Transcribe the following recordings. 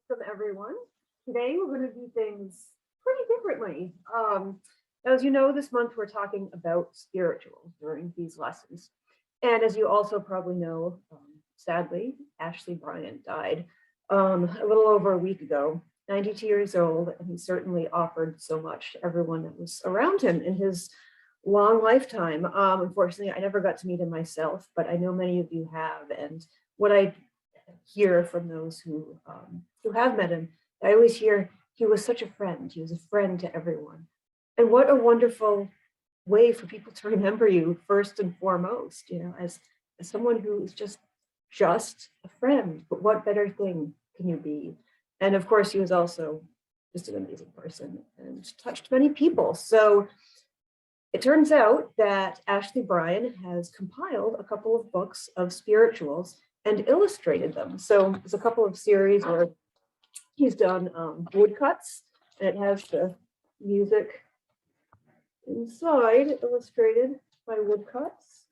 welcome everyone. Today we're going to do things pretty differently. As you know, this month we're talking about spirituals during these lessons. And as you also probably know, sadly, Ashley Bryan died a little over a week ago, 92 years old, and he certainly offered so much to everyone that was around him in his long lifetime. Unfortunately, I never got to meet him myself, but I know many of you have. And what I hear from those who have met him, I always hear he was such a friend. He was a friend to everyone. And what a wonderful way for people to remember you first and foremost, as someone who is just a friend. But what better thing can you be? And of course, he was also just an amazing person and touched many people. So it turns out that Ashley Bryan has compiled a couple of books of spirituals and illustrated them. So there's a couple of series where he's done woodcuts, and it has the music inside illustrated by woodcuts.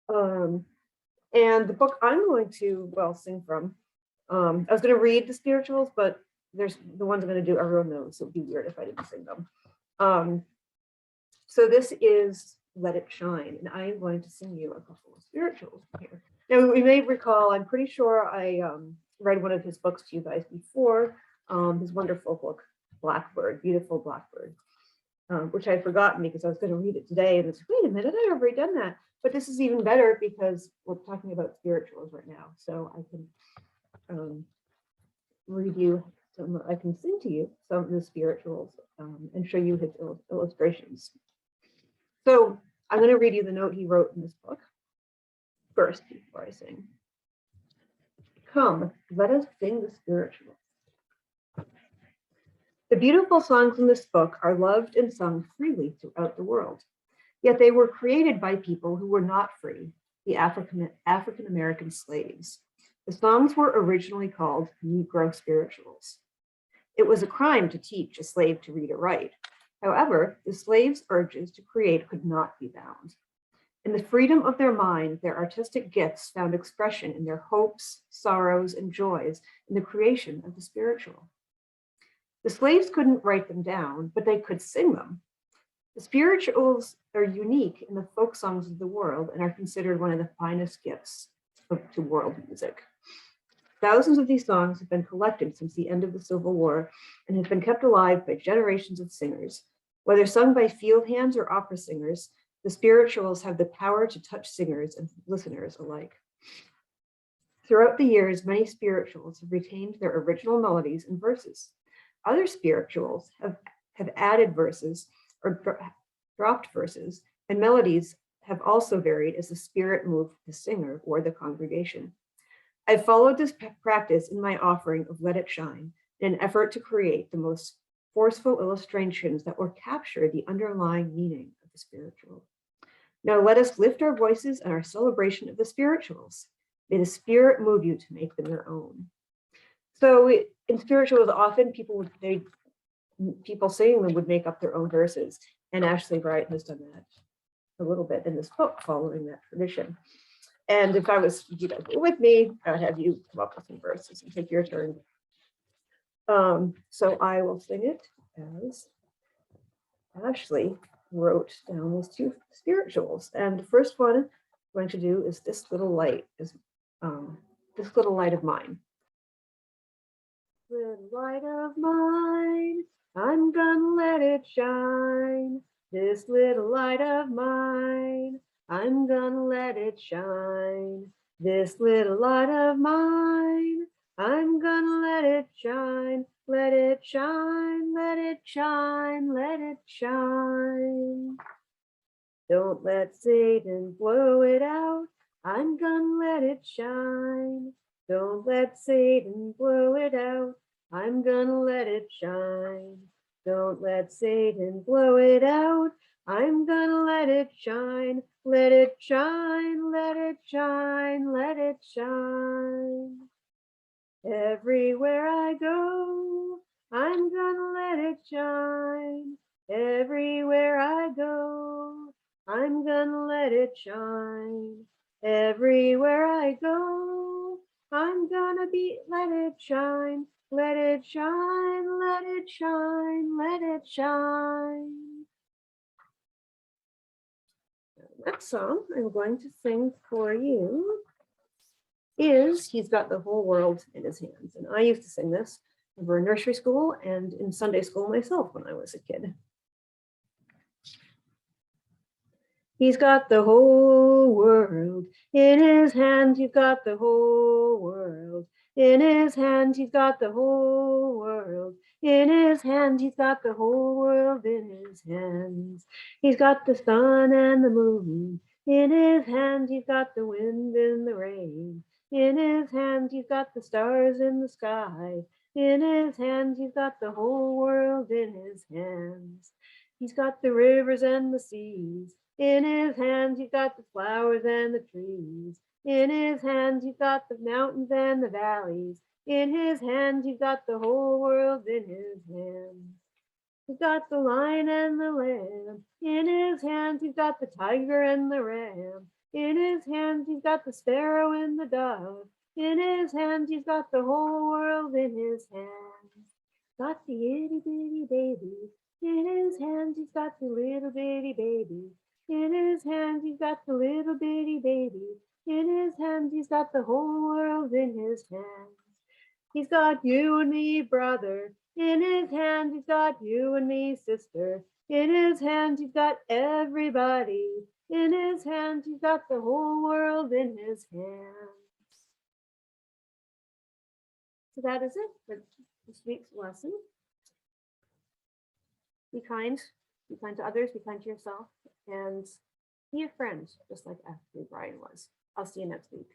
And the book I'm going to, sing from, I was going to read the spirituals, but there's the ones I'm going to do, everyone knows, so it would be weird if I didn't sing them. So this is Let It Shine, and I am going to sing you a couple of spirituals here. Now, we may recall, I'm pretty sure I read one of his books to you guys before, his wonderful book, Blackbird, Beautiful Blackbird, which I'd forgotten because I was going to read it today, and it's, wait a minute, I've already done that. But this is even better because we're talking about spirituals right now, so I can read you some, I can sing to you some of the spirituals and show you his illustrations. So I'm going to read you the note he wrote in this book first before I sing. Come, let us sing the spirituals. The beautiful songs in this book are loved and sung freely throughout the world. Yet they were created by people who were not free, the African American slaves. The songs were originally called Negro spirituals. It was a crime to teach a slave to read or write. However, the slaves' urges to create could not be bound. In the freedom of their mind, their artistic gifts found expression in their hopes, sorrows, and joys in the creation of the spiritual. The slaves couldn't write them down, but they could sing them. The spirituals are unique in the folk songs of the world and are considered one of the finest gifts to world music. Thousands of these songs have been collected since the end of the Civil War and have been kept alive by generations of singers. Whether sung by field hands or opera singers, the spirituals have the power to touch singers and listeners alike. Throughout the years, many spirituals have retained their original melodies and verses. Other spirituals have added verses or dropped verses, and melodies have also varied as the spirit moved the singer or the congregation. I followed this practice in my offering of Let It Shine in an effort to create the most forceful illustrations that will capture the underlying meaning of the spiritual. Now let us lift our voices in our celebration of the spirituals. May the spirit move you to make them your own. So in spirituals, often people singing them would make up their own verses, and Ashley Bryan has done that a little bit in this book, following that tradition. And if I was, you guys were with me, I would have you come up with some verses and take your turn. So I will sing it as Ashley wrote down those two spirituals. And the first one I'm going to do is This Little Light is This Little Light of Mine. Little light of mine, I'm gonna let it shine. This little light of mine, I'm gonna let it shine. This little light of mine, I'm gonna let it shine. Let it shine, let it shine, let it shine. Don't let Satan blow it out. I'm gonna let it shine. Don't let Satan blow it out. I'm gonna let it shine. Don't let Satan blow it out. I'm gonna let it shine. Let it shine, let it shine, let it shine. Everywhere I go, I'm gonna let it shine. Everywhere I go, I'm gonna let it shine. Everywhere I go, I'm gonna be, let it shine, let it shine, let it shine, let it shine. The next song I'm going to sing for you is He's Got the Whole World in His Hands. And I used to sing this over in nursery school and in Sunday school myself when I was a kid. He's got the whole world in his hands. He's got the whole world in his hands. He's got the whole world in his hands. He's got the whole world in his hands. He's got the sun and the moon in his hands. He's got the wind and the rain in his hands. He's got the stars in the sky in his hands. He's got the whole world in his hands. He's got the rivers and the seas in his hands. He's got the flowers and the trees in his hands. He's got the mountains and the valleys in his hands. He's got the whole world in his hands. He's got the lion and the lamb in his hands. He's got the tiger and the ram in his hands. He's got the sparrow and the dove in his hands. He's got the whole world in his hands. Got the itty bitty baby in his hands. He's got the little bitty baby in his hands. He's got the little bitty baby in his hands. He's got the whole world in his hands. He's got you and me, brother, in his hands. He's got you and me, sister, in his hands. He's got everybody in his hands. He's got the whole world in his hands. So that is it for this week's lesson. Be kind to others, be kind to yourself, and be a friend, just like Bryan was. I'll see you next week.